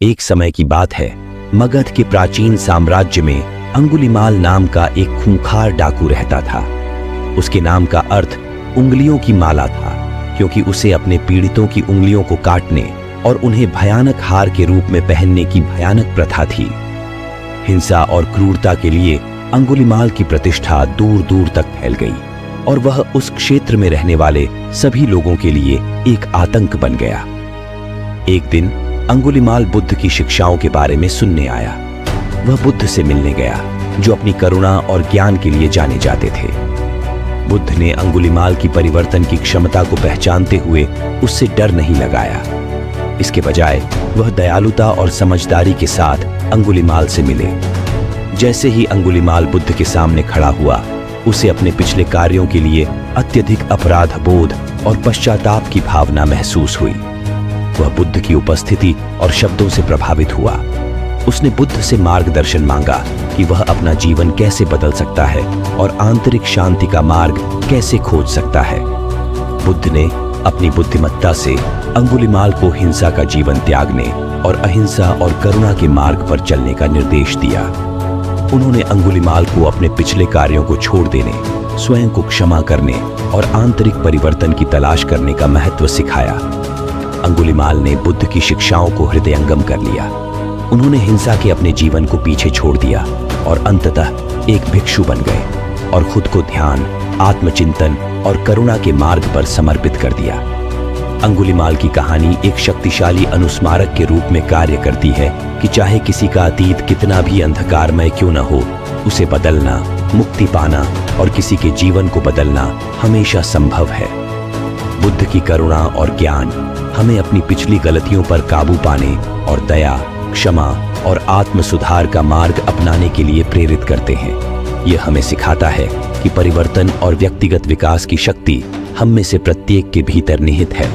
एक समय की बात है, मगध के प्राचीन साम्राज्य में अंगुलिमाल नाम का एक खूंखार डाकू रहता था। उसके नाम का अर्थ उंगलियों की माला था, क्योंकि उसे अपने पीड़ितों की उंगलियों को काटने और उन्हें भयानक हार के रूप में पहनने की भयानक प्रथा थी। हिंसा और क्रूरता के लिए अंगुलिमाल की प्रतिष्ठा दूर दूर तक फैल गई और वह उस क्षेत्र में रहने वाले सभी लोगों के लिए एक आतंक बन गया। एक दिन अंगुलिमाल बुद्ध की शिक्षाओं के बारे में सुनने आया। वह बुद्ध से मिलने गया, जो अपनी करुणा और ज्ञान के लिए जाने जाते थे। बुद्ध ने अंगुलिमाल की परिवर्तन की क्षमता को पहचानते हुए उससे डर नहीं लगाया। इसके बजाय वह दयालुता और समझदारी के साथ अंगुलिमाल से मिले। जैसे ही अंगुलिमाल बुद्ध के सामने खड़ा हुआ, उसे अपने पिछले कार्यों के लिए अत्यधिक अपराध बोध और पश्चाताप की भावना महसूस हुई। वह बुद्ध की उपस्थिति और शब्दों से प्रभावित हुआ। उसने बुद्ध से मार्गदर्शन मांगा कि वह अपना जीवन कैसे बदल सकता है और आंतरिक शांति का मार्ग कैसे खोज सकता है। बुद्ध ने अपनी बुद्धिमत्ता से अंगुलिमाल को हिंसा का जीवन त्यागने और अहिंसा और करुणा के मार्ग पर चलने का निर्देश दिया। उन्होंने अंगुलिमाल को अपने पिछले कार्यों को छोड़ देने, स्वयं को क्षमा करने और आंतरिक परिवर्तन की तलाश करने का महत्व सिखाया। अंगुलिमाल ने बुद्ध की शिक्षाओं को हृदयंगम कर लिया। उन्होंने हिंसा के अपने जीवन को पीछे छोड़ दिया और अंततः एक भिक्षु बन गए और खुद को ध्यान, आत्मचिंतन और करुणा के मार्ग पर समर्पित कर दिया। अंगुलिमाल की कहानी एक शक्तिशाली अनुस्मारक के रूप में कार्य करती है कि चाहे किसी का अतीत कितना भी अंधकारमय क्यों न हो, उसे बदलना, मुक्ति पाना और किसी के जीवन को बदलना हमेशा संभव है। बुद्ध की करुणा और ज्ञान हमें अपनी पिछली गलतियों पर काबू पाने और दया, क्षमा और आत्म सुधार का मार्ग अपनाने के लिए प्रेरित करते हैं। यह हमें सिखाता है कि परिवर्तन और व्यक्तिगत विकास की शक्ति हम में से प्रत्येक के भीतर निहित है।